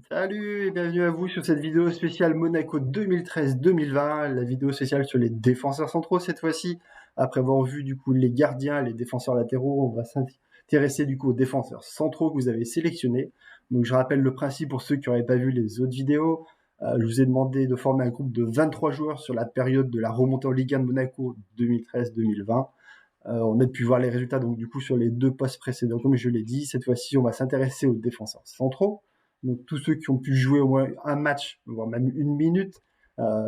Salut et bienvenue à vous sur cette vidéo spéciale Monaco 2013-2020, la vidéo spéciale sur les défenseurs centraux cette fois-ci. Après avoir vu du coup les gardiens, les défenseurs latéraux, on va s'intéresser du coup aux défenseurs centraux que vous avez sélectionnés. Donc je rappelle le principe pour ceux qui n'auraient pas vu les autres vidéos. Je vous ai demandé de former un groupe de 23 joueurs sur la période de la remontée en Ligue 1 de Monaco 2013-2020. On a pu voir les résultats donc du coup sur les deux postes précédents. Comme je l'ai dit, cette fois-ci on va s'intéresser aux défenseurs centraux. Donc tous ceux qui ont pu jouer au moins un match, voire même une minute,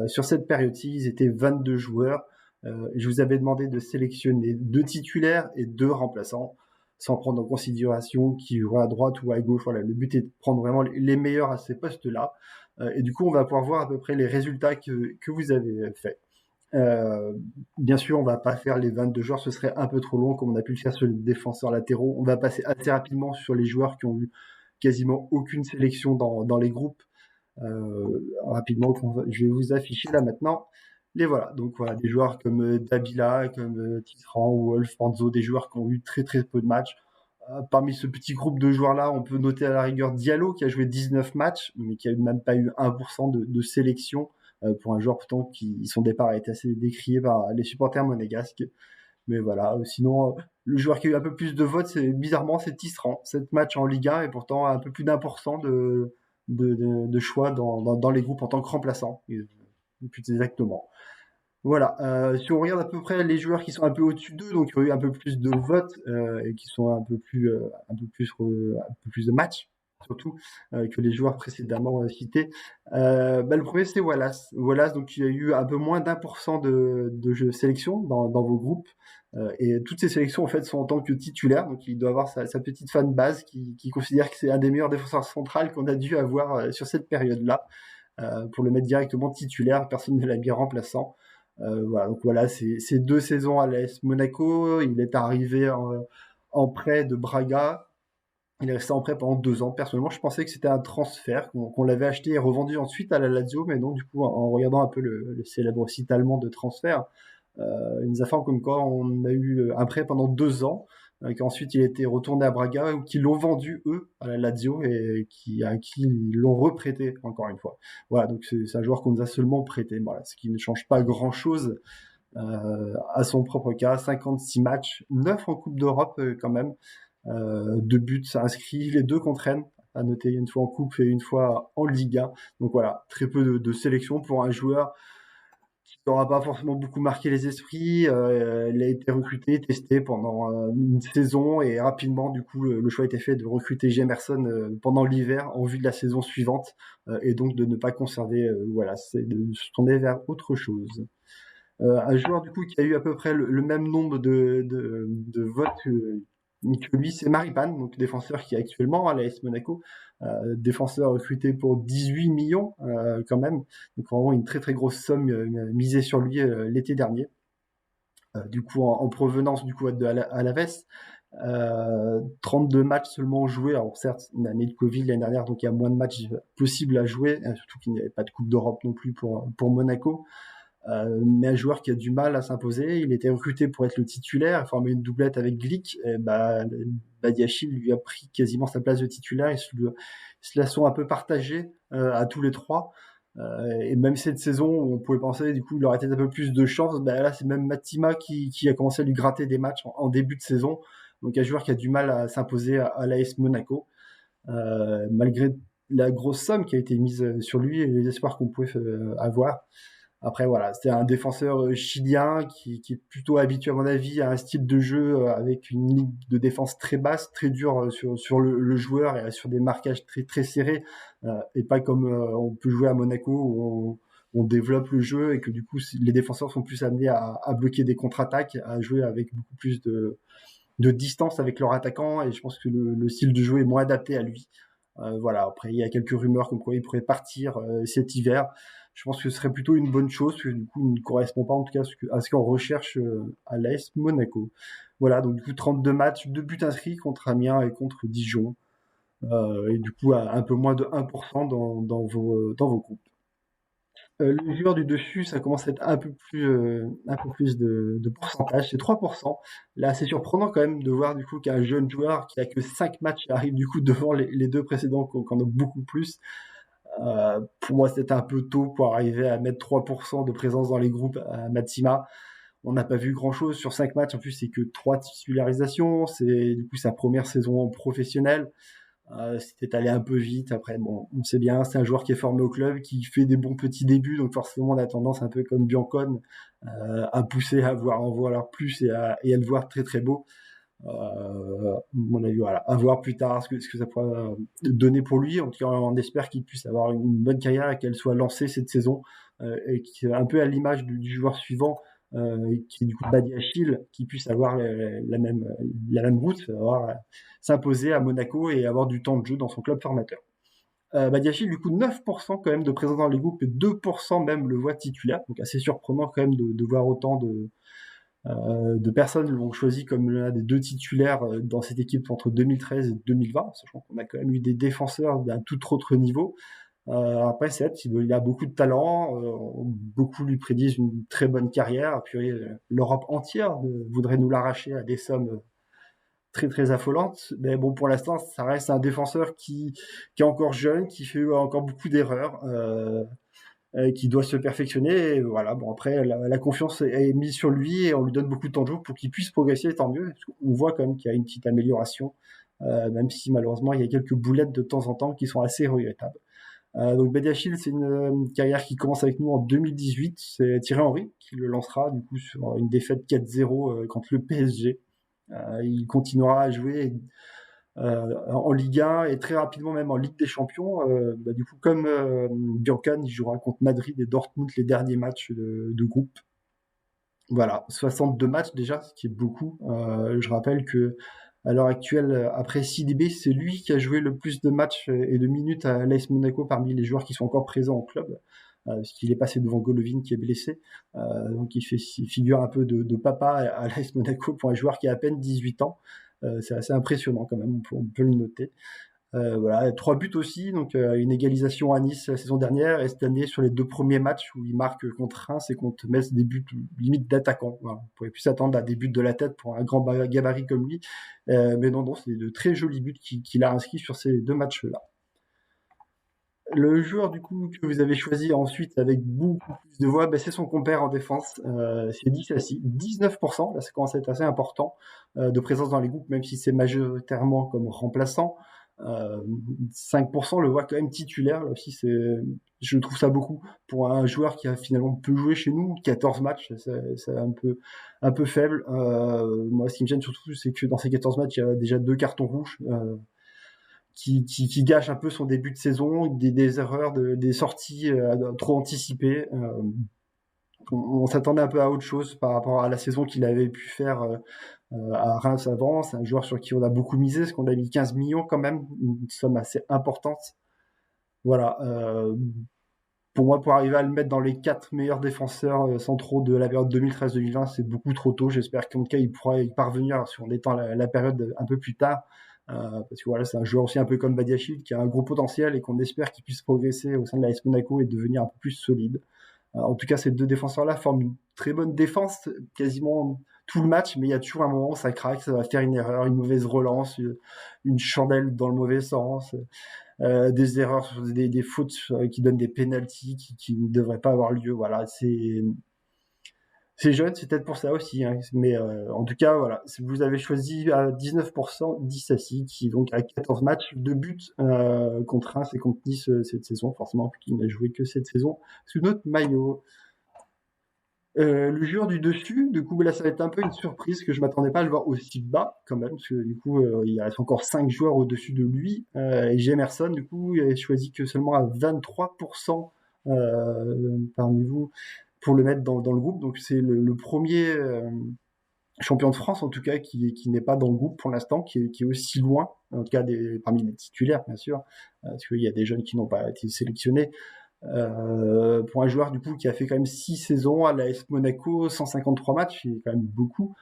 sur cette période-ci, ils étaient 22 joueurs. Je vous avais demandé de sélectionner 2 titulaires et 2 remplaçants, sans prendre en considération qui jouera à droite ou à gauche. Voilà, le but est de prendre vraiment les meilleurs à ces postes-là. Et du coup, on va pouvoir voir à peu près les résultats que vous avez faits. Euh, Bien sûr, on va pas faire les 22 joueurs, ce serait un peu trop long comme on a pu le faire sur les défenseurs latéraux. On va passer assez rapidement sur les joueurs qui ont eu quasiment aucune sélection dans les groupes. Rapidement, je vais vous afficher là maintenant. Les voilà. Donc voilà, des joueurs comme Dabila, comme Titran, Wolf, Panzo, des joueurs qui ont eu très très peu de matchs. Parmi ce petit groupe de joueurs-là, on peut noter à la rigueur Diallo qui a joué 19 matchs, mais qui a même pas eu 1% de sélection pour un joueur pourtant qui son départ a été assez décrié par les supporters monégasques. Mais voilà, sinon, le joueur qui a eu un peu plus de votes, c'est bizarrement, c'est Tisserand. 7 matchs en Ligue 1 et pourtant un peu plus d'1% de choix dans les groupes en tant que remplaçant, plus exactement. Voilà, si on regarde à peu près les joueurs qui sont un peu au-dessus d'eux, donc qui ont eu un peu plus de votes et qui sont un peu plus de matchs, surtout que les joueurs précédemment cités. Le premier c'est Wallace. Wallace, donc il y a eu un peu moins d'1% de jeux sélection dans vos groupes. Et toutes ces sélections en fait sont en tant que titulaire, donc il doit avoir sa petite fan base qui considère que c'est un des meilleurs défenseurs centrales qu'on a dû avoir sur cette période-là. Pour le mettre directement titulaire, personne ne l'a mis remplaçant. Voilà, donc voilà, c'est 2 saisons à l'AS Monaco. Il est arrivé en prêt de Braga. Il est resté en prêt pendant 2 ans. Personnellement, je pensais que c'était un transfert, qu'on l'avait acheté et revendu ensuite à la Lazio, mais non, du coup, en regardant un peu le célèbre site allemand de transfert, il nous informe comme quoi on a eu un prêt pendant 2 ans, qu'ensuite il a été retourné à Braga, ou qu'ils l'ont vendu eux à la Lazio et à qui ils l'ont reprêté encore une fois. Voilà, donc c'est un joueur qu'on nous a seulement prêté, voilà, ce qui ne change pas grand chose à son propre cas. 56 matchs, 9 en Coupe d'Europe quand même, 2 buts inscrits, les 2 contre Rennes, à noter une fois en Coupe et une fois en Ligue 1. Donc voilà, très peu de sélection pour un joueur qui n'aura pas forcément beaucoup marqué les esprits. Il a été recruté, testé pendant une saison et rapidement, du coup, le choix a été fait de recruter Jemerson pendant l'hiver en vue de la saison suivante et donc de ne pas conserver, voilà, c'est de se tourner vers autre chose. Un joueur du coup qui a eu à peu près le même nombre de votes que lui, c'est Maripane, donc défenseur qui est actuellement à l'AS Monaco, défenseur recruté pour 18 millions quand même, donc vraiment une très très grosse somme misée sur lui l'été dernier. Du coup en provenance du coup de Alaves, 32 matchs seulement joués. Alors certes, une année de Covid l'année dernière, donc il y a moins de matchs possibles à jouer, surtout qu'il n'y avait pas de Coupe d'Europe non plus pour Monaco. Mais un joueur qui a du mal à s'imposer. Il était recruté pour être le titulaire, former une doublette avec Glick. Et Badiachil lui a pris quasiment sa place de titulaire. Ils se la sont un peu partagés à tous les trois. Et même cette saison, on pouvait penser, du coup, il aurait peut-être un peu plus de chance. Là, c'est même Matima qui a commencé à lui gratter des matchs en début de saison. Donc, un joueur qui a du mal à s'imposer à l'AS Monaco, malgré la grosse somme qui a été mise sur lui et les espoirs qu'on pouvait avoir. Après, voilà, c'était un défenseur chilien qui est plutôt habitué, à mon avis, à un style de jeu avec une ligne de défense très basse, très dure sur le joueur et sur des marquages très, très serrés, et pas comme on peut jouer à Monaco où on développe le jeu et que du coup, les défenseurs sont plus amenés à bloquer des contre-attaques, à jouer avec beaucoup plus de distance avec leur attaquant, et je pense que le style de jeu est moins adapté à lui. Voilà, après, il y a quelques rumeurs comme quoi il pourrait partir cet hiver. Je pense que ce serait plutôt une bonne chose, parce que du coup, il ne correspond pas en tout cas à ce qu'on recherche à l'AS Monaco. Voilà, donc du coup, 32 matchs, 2 buts inscrits contre Amiens et contre Dijon. Et du coup, un peu moins de 1% dans vos groupes. Le joueur du dessus, ça commence à être un peu plus de pourcentage, c'est 3%. Là, c'est surprenant quand même de voir du coup qu'un jeune joueur qui a que 5 matchs arrive du coup devant les deux précédents qui en ont beaucoup plus. Pour moi, c'était un peu tôt pour arriver à mettre 3% de présence dans les groupes à Matsima. On n'a pas vu grand-chose sur 5 matchs. En plus, c'est que 3 titularisations. C'est du coup sa première saison professionnelle. C'était allé un peu vite. Après, bon, on sait bien, c'est un joueur qui est formé au club, qui fait des bons petits débuts. Donc forcément, on a tendance, un peu comme Biancone, à pousser à en voir plus et à le voir très très beau. Mon avis, voilà, à voir plus tard ce que ça pourra donner pour lui. En tout cas, on espère qu'il puisse avoir une bonne carrière et qu'elle soit lancée cette saison, et qui un peu à l'image du joueur suivant, qui est du coup Badiachil, qui puisse avoir la même route, avoir s'imposer à Monaco et avoir du temps de jeu dans son club formateur. Badiachil, du coup, 9% quand même de présence dans les groupes et 2% même le voit titulaire. Donc assez surprenant quand même de voir autant de personnes l'ont choisi comme l'un des deux titulaires dans cette équipe entre 2013 et 2020, sachant qu'on a quand même eu des défenseurs d'un tout autre niveau. Après, Seth, il a beaucoup de talent, beaucoup lui prédisent une très bonne carrière, puis l'Europe entière voudrait nous l'arracher à des sommes très très affolantes. Mais bon, pour l'instant, ça reste un défenseur qui est encore jeune, qui fait encore beaucoup d'erreurs. Qui doit se perfectionner. Et voilà, bon après la confiance est mise sur lui et on lui donne beaucoup de temps de jeu pour qu'il puisse progresser, tant mieux. On voit quand même qu'il y a une petite amélioration, même si malheureusement il y a quelques boulettes de temps en temps qui sont assez regrettables. Donc Badiachil, c'est une carrière qui commence avec nous en 2018. C'est Thierry Henry qui le lancera du coup sur une défaite 4-0 contre le PSG. Il continuera à jouer en Ligue 1 et très rapidement même en Ligue des Champions. Du coup, comme Biancan, il jouera contre Madrid et Dortmund les derniers matchs de groupe. Voilà, 62 matchs déjà, ce qui est beaucoup. Je rappelle que à l'heure actuelle, après Sidibé, c'est lui qui a joué le plus de matchs et de minutes à l'AS Monaco parmi les joueurs qui sont encore présents au club, parce qu'il est passé devant Golovin qui est blessé. Donc il figure un peu de papa à l'AS Monaco pour un joueur qui a à peine 18 ans. C'est assez impressionnant quand même, on peut le noter. Voilà, 3 buts aussi, donc une égalisation à Nice la saison dernière, et cette année sur les 2 premiers matchs où il marque contre Reims et contre Metz des buts limite d'attaquant. Voilà, on pourrait plus s'attendre à des buts de la tête pour un grand gabarit comme lui, mais non, c'est de très jolis buts qu'il a inscrits sur ces 2 matchs-là. Le joueur du coup que vous avez choisi ensuite avec beaucoup plus de voix, c'est son compère en défense, c'est Disasi, 19%, là ça commence à être assez important, de présence dans les groupes, même si c'est majoritairement comme remplaçant. 5% le voit quand même titulaire, là aussi je trouve ça beaucoup pour un joueur qui a finalement peu joué chez nous, 14 matchs, c'est un peu faible. Moi ce qui me gêne surtout, c'est que dans ces 14 matchs, il y a déjà 2 cartons rouges, qui gâche un peu son début de saison, des erreurs, des sorties trop anticipées. On s'attendait un peu à autre chose par rapport à la saison qu'il avait pu faire à Reims avant. C'est un joueur sur qui on a beaucoup misé, parce qu'on a mis 15 millions quand même, une somme assez importante. Voilà. Pour moi, pour arriver à le mettre dans les 4 meilleurs défenseurs centraux de la période 2013-2020, c'est beaucoup trop tôt. J'espère qu'en tout cas, il pourra y parvenir si on étend la période un peu plus tard. Parce que voilà, c'est un joueur aussi un peu comme Badiachil qui a un gros potentiel et qu'on espère qu'il puisse progresser au sein de l'AS Monaco et devenir un peu plus solide. En tout cas, ces 2 défenseurs-là forment une très bonne défense quasiment tout le match, mais il y a toujours un moment où ça craque, ça va faire une erreur, une mauvaise relance, une chandelle dans le mauvais sens, des erreurs, des fautes qui donnent des pénaltys qui ne devraient pas avoir lieu. Voilà, c'est jeune, c'est peut-être pour ça aussi, hein. Mais en tout cas, voilà, vous avez choisi à 19% Disasi, qui donc a 14 matchs, 2 buts contre Reims et contre Nice cette saison, forcément, qui n'a joué que cette saison sous notre maillot. Le joueur du dessus, du coup, là, ça va être un peu une surprise que je m'attendais pas à le voir aussi bas, quand même, parce que du coup, il reste encore 5 joueurs au-dessus de lui. Et Jemerson, du coup, il a choisi que seulement à 23% parmi vous pour le mettre dans le groupe. Donc, c'est le premier champion de France, en tout cas, qui n'est pas dans le groupe pour l'instant, qui est aussi loin, en tout cas parmi les titulaires, bien sûr, parce qu'il y a des jeunes qui n'ont pas été sélectionnés. Pour un joueur du coup qui a fait quand même 6 saisons à l'AS Monaco, 153 matchs, c'est quand même beaucoup.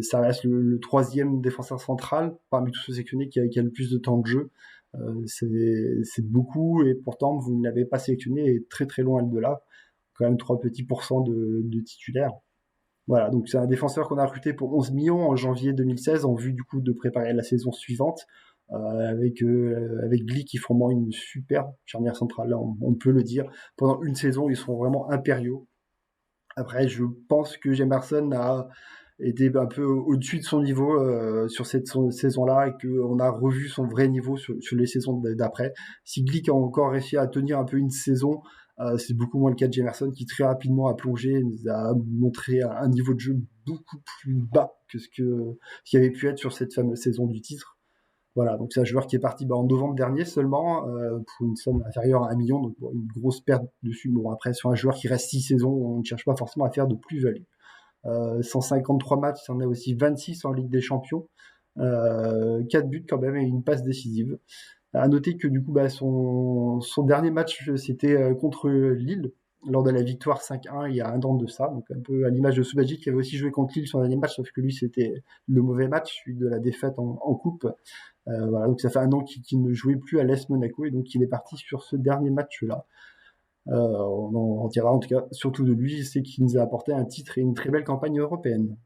Ça reste le troisième défenseur central parmi tous ceux sélectionnés qui a le plus de temps de jeu. C'est beaucoup et pourtant vous ne l'avez pas sélectionné et très très loin de là. Quand même 3 petits pourcents de titulaires. Voilà, donc c'est un défenseur qu'on a recruté pour 11 millions en janvier 2016 en vue du coup de préparer la saison suivante. Avec Glick, ils font vraiment une super charnière centrale, là, on peut le dire. Pendant une saison, ils seront vraiment impériaux. Après, je pense que Jemerson a été un peu au-dessus de son niveau sur cette saison-là et qu'on a revu son vrai niveau sur les saisons d'après. Si Glick a encore réussi à tenir un peu une saison, c'est beaucoup moins le cas de Jemerson qui très rapidement a plongé, nous a montré un niveau de jeu beaucoup plus bas que ce qui avait pu être sur cette fameuse saison du titre. Voilà, donc c'est un joueur qui est parti en novembre dernier seulement, pour une somme inférieure à 1 million, donc une grosse perte dessus. Bon, après, sur un joueur qui reste 6 saisons, on ne cherche pas forcément à faire de plus-value. 153 matchs, il en a aussi 26 en Ligue des Champions, 4 buts quand même et une passe décisive. À noter que du coup, son dernier match, c'était contre Lille, lors de la victoire 5-1 il y a un an de ça, donc un peu à l'image de Subasic qui avait aussi joué contre Lille son dernier match, sauf que lui c'était le mauvais match, celui de la défaite en coupe. Voilà, donc ça fait un an qu'il ne jouait plus à l'Est Monaco et donc il est parti sur ce dernier match-là. On en dira en tout cas surtout de lui, c'est qu'il nous a apporté un titre et une très belle campagne européenne.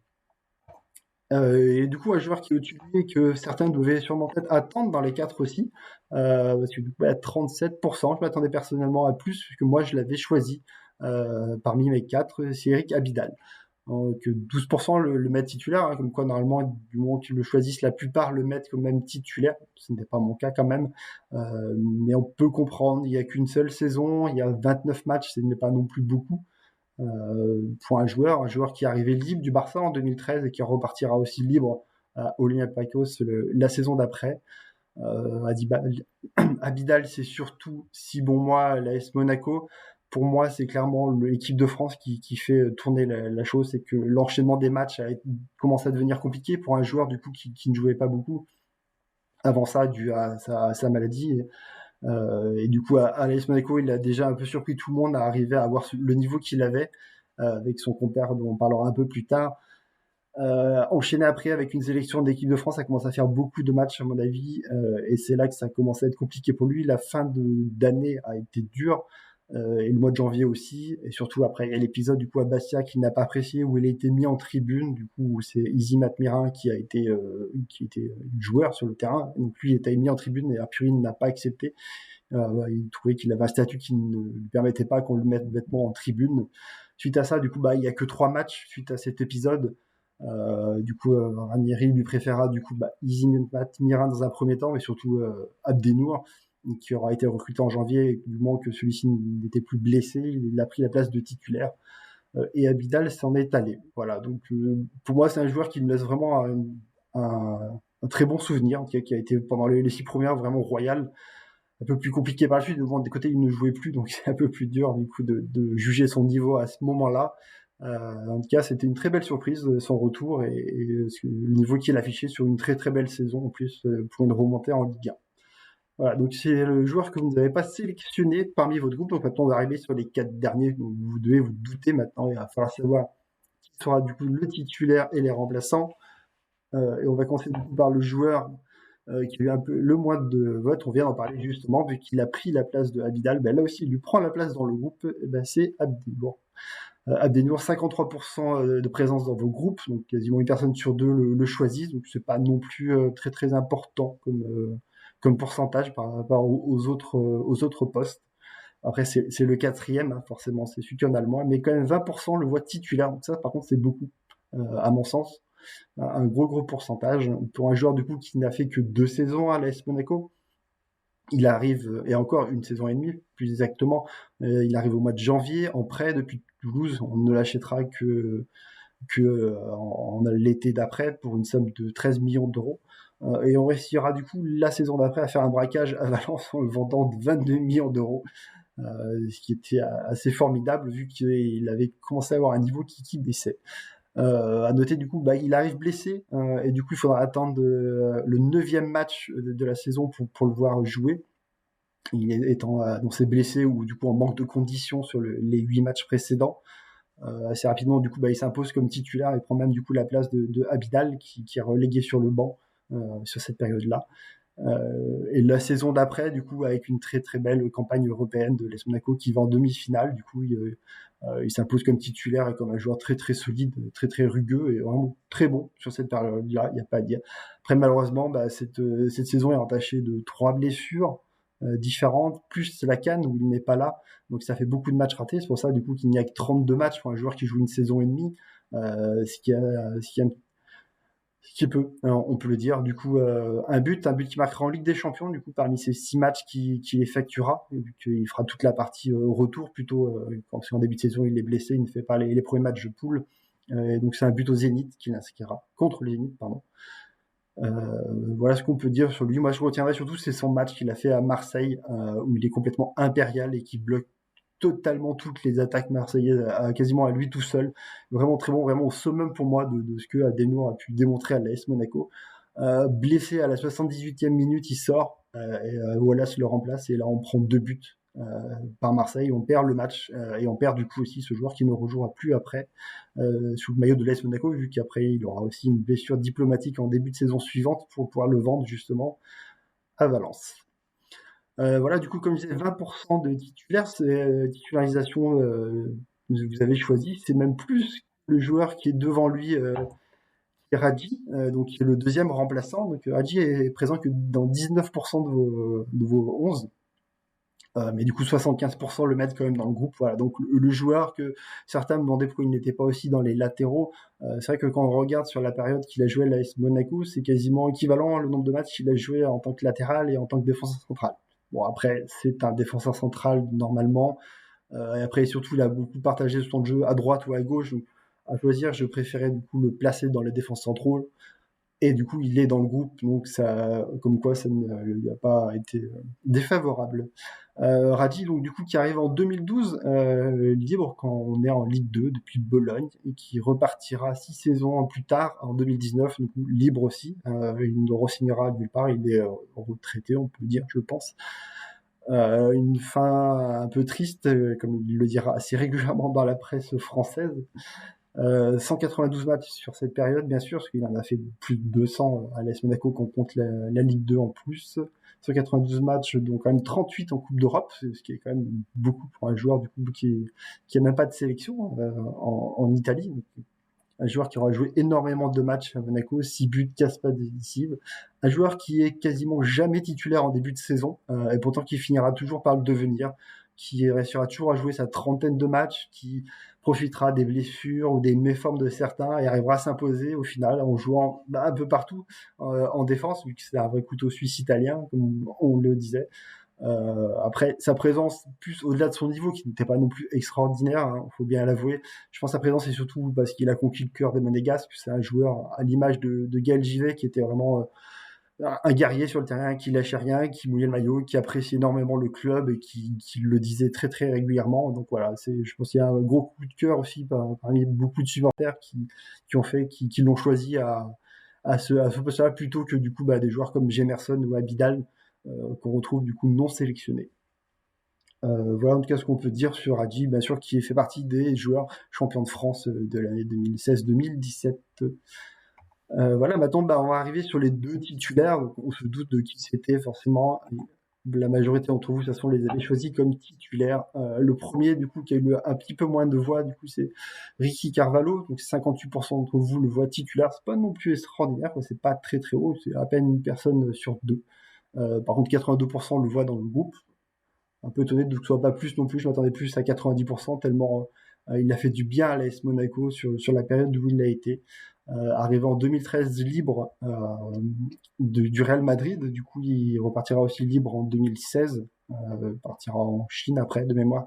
Et du coup, un joueur qui est au-dessus de lui et que certains devaient sûrement peut-être attendre dans les 4 aussi, parce que du coup, à 37%, je m'attendais personnellement à plus, puisque moi je l'avais choisi parmi mes 4, c'est Eric Abidal. Que 12% le mettent titulaire, hein, comme quoi normalement, du moment qu'ils le choisissent, la plupart le mettent quand même titulaire. Ce n'est pas mon cas quand même, mais on peut comprendre. Il n'y a qu'une seule saison, il y a 29 matchs, ce n'est pas non plus beaucoup pour un joueur qui est arrivé libre du Barça en 2013 et qui repartira aussi libre à Olympiakos la saison d'après. Abidal, c'est surtout, si bon moi, l'AS Monaco, pour moi, c'est clairement l'équipe de France qui fait tourner la chose. C'est que l'enchaînement des matchs commence à devenir compliqué pour un joueur du coup qui ne jouait pas beaucoup avant ça, dû à sa maladie. Et du coup, à l'AS Monaco, il a déjà un peu surpris tout le monde à arriver à avoir le niveau qu'il avait avec son compère dont on parlera un peu plus tard. Enchaîné après avec une sélection d'équipe de France, ça commence à faire beaucoup de matchs à mon avis, et c'est là que ça commence à être compliqué pour lui. La fin d'année a été dure, et le mois de janvier aussi, et surtout après il y a l'épisode du coup à Bastia qu'il n'a pas apprécié où il a été mis en tribune, du coup où c'est Isi Matmirin qui était joueur sur le terrain, donc lui il était mis en tribune et Arpurine n'a pas accepté. Il trouvait qu'il avait un statut qui ne lui permettait pas qu'on le mette bêtement en tribune. Suite à ça, du coup, il y a que 3 matchs suite à cet épisode. Ranieri lui préféra du coup Isi Miran dans un premier temps, mais surtout Abdenour, qui aura été recruté en janvier, et du moment que celui-ci n'était plus blessé, il a pris la place de titulaire. Et Abidal s'en est allé. Voilà, donc pour moi, c'est un joueur qui me laisse vraiment un très bon souvenir, qui a été pendant les 6 premières vraiment royal. Un peu plus compliqué par la suite, de bon, des côtés il ne jouait plus, donc c'est un peu plus dur du coup de juger son niveau à ce moment-là. En tout cas, c'était une très belle surprise son retour et le niveau qu'il affichait sur une très très belle saison en plus pour une remontée en Ligue 1. Voilà, donc c'est le joueur que vous n'avez pas sélectionné parmi votre groupe. Donc maintenant, on va arriver sur les 4 derniers. Donc vous devez vous douter maintenant. Il va falloir savoir qui sera du coup le titulaire et les remplaçants. Et on va commencer du coup par le joueur qui a eu un peu le moins de votes. On vient d'en parler justement, vu qu'il a pris la place de Abidal. Ben, là aussi, il lui prend la place dans le groupe. Ben, c'est Abdenour. Abdenour, 53% de présence dans vos groupes, donc quasiment une personne sur deux le choisit, donc c'est pas non plus très très important comme pourcentage par rapport aux autres postes. Après, c'est le quatrième, hein, forcément, c'est celui qui en a le moins, mais quand même 20% le voit titulaire, donc ça, par contre, c'est beaucoup, à mon sens. Un gros pourcentage. Pour un joueur, du coup, qui n'a fait que 2 saisons à l'AS Monaco, il arrive, et encore une saison et demie, plus exactement, il arrive au mois de janvier, en prêt depuis Toulouse. On ne l'achètera que en l'été d'après pour une somme de 13 millions d'euros. Et on réussira du coup la saison d'après à faire un braquage à Valence en le vendant de 22 millions d'euros. Ce qui était assez formidable vu qu'il avait commencé à avoir un niveau qui baissait. À noter du coup, il arrive blessé et du coup il faudra attendre le 9e match de la saison pour le voir jouer. Il étant donc c'est blessé ou du coup en manque de conditions sur les 8 matchs précédents. Assez rapidement du coup il s'impose comme titulaire et prend même du coup la place de Abidal qui est relégué sur le banc sur cette période-là. Et la saison d'après, du coup, avec une très très belle campagne européenne de l'AS Monaco qui va en demi-finale, du coup, il s'impose comme titulaire et comme un joueur très très solide, très très rugueux et vraiment très bon sur cette période-là, il n'y a pas à dire. Après, malheureusement, cette saison est entachée de 3 blessures différentes, plus la CAN où il n'est pas là, donc ça fait beaucoup de matchs ratés. C'est pour ça, du coup, qu'il n'y a que 32 matchs pour un joueur qui joue une saison et demie, ce qui peut, on peut le dire. Du coup, un but qui marquera en Ligue des Champions, du coup, parmi ces 6 matchs qu'il effectuera, vu qu'il fera toute la partie retour plutôt, quand en début de saison il est blessé, il ne fait pas les premiers matchs de poule. Donc c'est un but au Zénith qu'il inscrira, contre le Zénith, pardon. Voilà ce qu'on peut dire sur lui. Moi, je retiendrai surtout c'est son match qu'il a fait à Marseille, où il est complètement impérial et qui bloque totalement toutes les attaques marseillaises quasiment à lui tout seul. Vraiment très bon, vraiment au summum pour moi de ce que Adenor a pu démontrer à l'AS Monaco. Blessé à la 78e minute, il sort et Wallace le remplace et là on prend 2 buts par Marseille, on perd le match et on perd du coup aussi ce joueur qui ne rejouera plus après sous le maillot de l'AS Monaco, vu qu'après il aura aussi une blessure diplomatique en début de saison suivante pour pouvoir le vendre justement à Valence. Voilà, du coup, comme je disais, 20% de titulaires, c'est titularisation, vous avez choisi, c'est même plus le joueur qui est devant lui, qui est Radji, donc qui est le deuxième remplaçant. Donc Radji est présent que dans 19% de vos 11. Mais du coup, 75% le mettent quand même dans le groupe. Voilà. Donc le joueur que certains me demandaient pourquoi il n'était pas aussi dans les latéraux. C'est vrai que quand on regarde sur la période qu'il a joué à l'AS Monaco, c'est quasiment équivalent le nombre de matchs qu'il a joué en tant que latéral et en tant que défenseur central. Bon, après, c'est un défenseur central normalement. Et après, surtout, il a beaucoup partagé son jeu à droite ou à gauche. Donc, à choisir, je préférais du coup le placer dans les défenses centraux. Et du coup, il est dans le groupe, donc ça, comme quoi ça ne lui a pas été défavorable. Radji, donc du coup, qui arrive en 2012, libre quand on est en Ligue 2 depuis Bologne, et qui repartira 6 saisons plus tard, en 2019, du coup, libre aussi. Il ne re-signera nulle part, il est retraité, on peut dire, je pense. Une fin un peu triste, comme il le dira assez régulièrement dans la presse française. 192 matchs sur cette période, bien sûr, parce qu'il en a fait plus de 200 à l'AS Monaco qu'on compte la Ligue 2 en plus. 192 matchs, donc quand même 38 en Coupe d'Europe, ce qui est quand même beaucoup pour un joueur du coup qui a même pas de sélection en Italie. Donc, un joueur qui aura joué énormément de matchs à Monaco, 6 buts, 4 passes décisives. Un joueur qui est quasiment jamais titulaire en début de saison, et pourtant qui finira toujours par le devenir, qui réussira toujours à jouer sa trentaine de matchs, qui profitera des blessures ou des méformes de certains et arrivera à s'imposer au final en jouant un peu partout en défense, vu que c'est un vrai couteau suisse italien, comme on le disait. Après, sa présence, plus au-delà de son niveau, qui n'était pas non plus extraordinaire, il faut bien l'avouer, je pense que sa présence est surtout parce qu'il a conquis le cœur des Monégasques, c'est un joueur à l'image de Gaël Givet, qui était vraiment un guerrier sur le terrain, qui lâchait rien, qui mouillait le maillot, qui appréciait énormément le club et qui le disait très très régulièrement. Donc voilà, je pense qu'il y a un gros coup de cœur aussi parmi beaucoup de supporters qui l'ont choisi à ce poste-là, plutôt que du coup des joueurs comme Jemerson ou Abidal, qu'on retrouve du coup non sélectionnés. Voilà en tout cas ce qu'on peut dire sur Hadji, bien sûr, qui fait partie des joueurs champions de France de l'année 2016-2017. Voilà, maintenant on va arriver sur les 2 titulaires. Donc, on se doute de qui c'était forcément. La majorité d'entre vous, de toute façon, les avait choisis comme titulaires. Le premier, du coup, qui a eu un petit peu moins de voix, du coup, c'est Ricky Carvalho. Donc 58% d'entre vous le voient titulaire. C'est pas non plus extraordinaire, quoi. C'est pas très très haut. C'est à peine une personne sur 2. Par contre, 82% le voient dans le groupe. Un peu étonné de que ce soit pas plus non plus. Je m'attendais plus à 90%, tellement il a fait du bien à l'AS Monaco sur la période où il a été. Arrivé en 2013 libre du Real Madrid. Du coup, il repartira aussi libre en 2016. Partira en Chine après, de mémoire,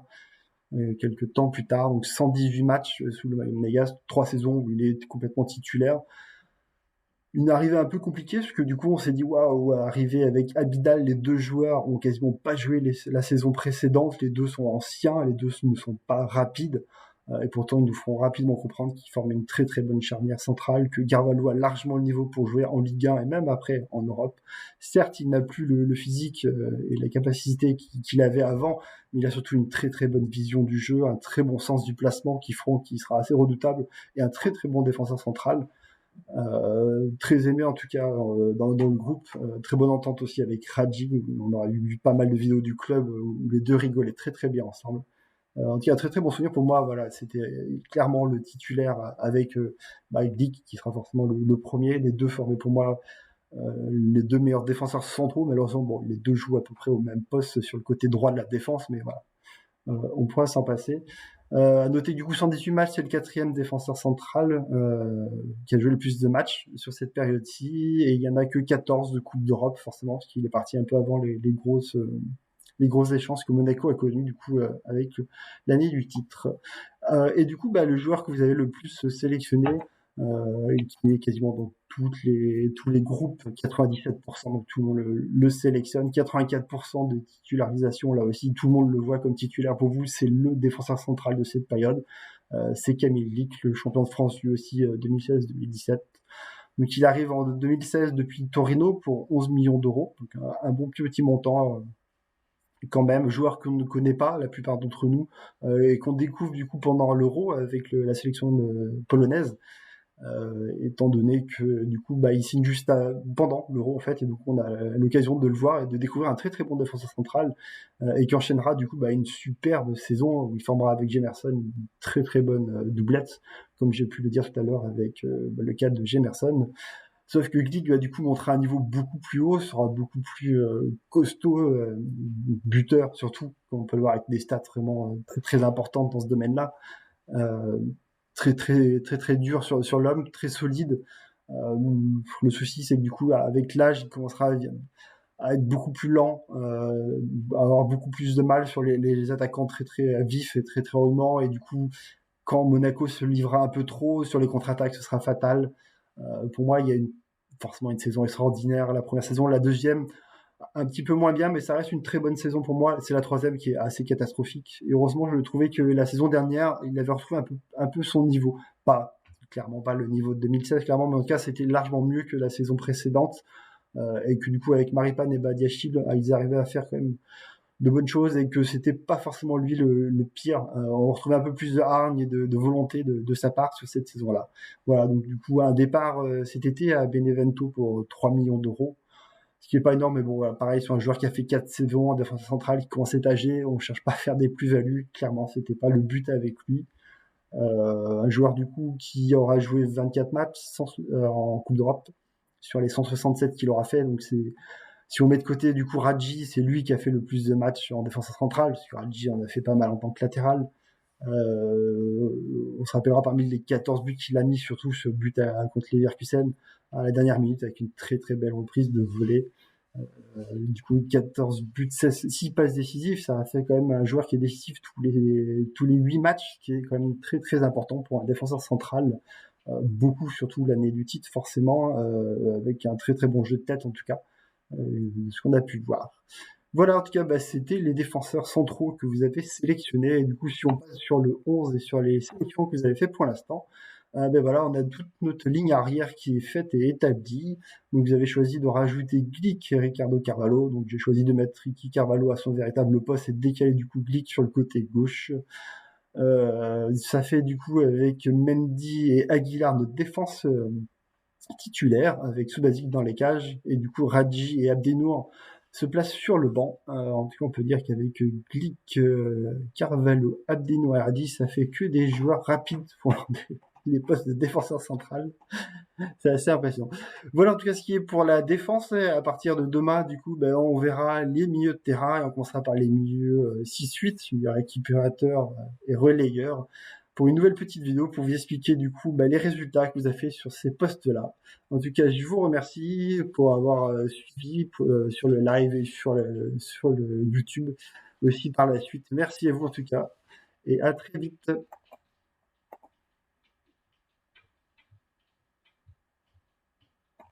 quelques temps plus tard. Donc 118 matchs sous le maillot monégasque, 3 saisons où il est complètement titulaire. Une arrivée un peu compliquée, parce que du coup, on s'est dit, waouh, arriver avec Abidal, les 2 joueurs ont quasiment pas joué la saison précédente, les 2 sont anciens, les 2 ne sont pas rapides, et pourtant, ils nous feront rapidement comprendre qu'ils forment une très très bonne charnière centrale, que Carvalho a largement le niveau pour jouer en Ligue 1 et même après en Europe. Certes, il n'a plus le physique et la capacité qu'il avait avant, mais il a surtout une très très bonne vision du jeu, un très bon sens du placement qui sera assez redoutable, et un très très bon défenseur central. Très aimé en tout cas dans le groupe. Très bonne entente aussi avec Raji. On a vu pas mal de vidéos du club où les deux rigolaient très très bien ensemble. En tout cas, très très bon souvenir pour moi. Voilà, c'était clairement le titulaire avec Glick qui sera forcément le premier. Les deux formaient pour moi les deux meilleurs défenseurs centraux. Malheureusement, bon, les deux jouent à peu près au même poste sur le côté droit de la défense, mais voilà, on pourra s'en passer. À noter du coup 118 matchs, c'est le quatrième défenseur central qui a joué le plus de matchs sur cette période-ci, et il y en a que 14 de Coupe d'Europe forcément, parce qu'il est parti un peu avant les grosses échéances que Monaco a connues du coup avec l'année du titre. Et du coup, le joueur que vous avez le plus sélectionné, qui est quasiment dans tous les groupes, 97%, donc tout le monde le sélectionne, 84% de titularisation, là aussi, tout le monde le voit comme titulaire pour vous, c'est le défenseur central de cette période. C'est Camille Glick, le champion de France lui aussi 2016-2017. Donc il arrive en 2016 depuis Torino pour 11 millions d'euros, donc un bon petit montant quand même, joueur qu'on ne connaît pas, la plupart d'entre nous, et qu'on découvre du coup pendant l'Euro avec la sélection polonaise, étant donné que du coup il signe juste pendant l'Euro en fait, et donc on a l'occasion de le voir et de découvrir un très très bon défenseur central, et qui enchaînera du coup une superbe saison où il formera avec Jemerson une très très bonne doublette, comme j'ai pu le dire tout à l'heure avec le cas de Jemerson. Sauf que Glick va du coup montrer un niveau beaucoup plus haut, sera beaucoup plus costaud, buteur surtout, comme on peut le voir avec des stats vraiment très très importantes dans ce domaine-là. Euh, très très très très dur sur l'homme, très solide. Le souci c'est que du coup avec l'âge il commencera à être beaucoup plus lent, à avoir beaucoup plus de mal sur les attaquants très très vifs et très très roulements, et du coup quand Monaco se livrera un peu trop sur les contre-attaques, ce sera fatal. Pour moi, il y a forcément une saison extraordinaire la première saison, la deuxième un petit peu moins bien, mais ça reste une très bonne saison pour moi. C'est la troisième qui est assez catastrophique. Et heureusement, je trouvais que la saison dernière, il avait retrouvé un peu son niveau. Pas clairement pas le niveau de 2016, clairement, mais en tout cas, c'était largement mieux que la saison précédente. Et que du coup, avec Maripane et Badiachil, ils arrivaient à faire quand même de bonnes choses, et que c'était pas forcément lui le pire. On retrouvait un peu plus de hargne et de volonté de sa part sur cette saison-là. Voilà, donc du coup, un départ cet été à Benevento pour 3 millions d'euros, ce qui est pas énorme, mais bon, voilà, pareil, sur un joueur qui a fait 4 saisons en défense centrale, qui commence à être âgé, on cherche pas à faire des plus-values, clairement, c'était pas le but avec lui. Un joueur du coup qui aura joué 24 matchs en Coupe d'Europe sur les 167 qu'il aura fait, donc c'est, si on met de côté du coup Radji, c'est lui qui a fait le plus de matchs en défense centrale, parce que Radji en a fait pas mal en tant que latéral. On se rappellera parmi les 14 buts qu'il a mis, surtout ce but contre Leverkusen à la dernière minute avec une très très belle reprise de volée. Du coup, 14 buts, 6 passes décisives, ça fait quand même un joueur qui est décisif tous les 8 matchs, ce qui est quand même très très important pour un défenseur central. Beaucoup, surtout l'année du titre, forcément, avec un très très bon jeu de tête en tout cas, ce qu'on a pu voir. Voilà, en tout cas, c'était les défenseurs centraux que vous avez sélectionnés. Et du coup, si on passe sur le 11 et sur les sélections que vous avez fait pour l'instant, voilà, on a toute notre ligne arrière qui est faite et établie. Donc, vous avez choisi de rajouter Glick et Ricardo Carvalho. Donc, j'ai choisi de mettre Ricky Carvalho à son véritable poste et de décaler du coup Glick sur le côté gauche. Ça fait du coup avec Mendy et Aguilar notre défense titulaire, avec Subasic dans les cages, et du coup Radji et Abdenour se placent sur le banc. En tout cas, on peut dire qu'avec Glick, Carvalho, Abdenour et Radji, ça fait que des joueurs rapides pour les postes de défenseur central. C'est assez impressionnant. Voilà en tout cas ce qui est pour la défense. À partir de demain, du coup, on verra les milieux de terrain, et on commencera par les milieux 6-8, milieu récupérateur et relayeur, pour une nouvelle petite vidéo pour vous expliquer du coup les résultats que vous avez fait sur ces postes-là. En tout cas, je vous remercie pour avoir suivi sur le live et sur le YouTube aussi par la suite. Merci à vous en tout cas, et à très vite.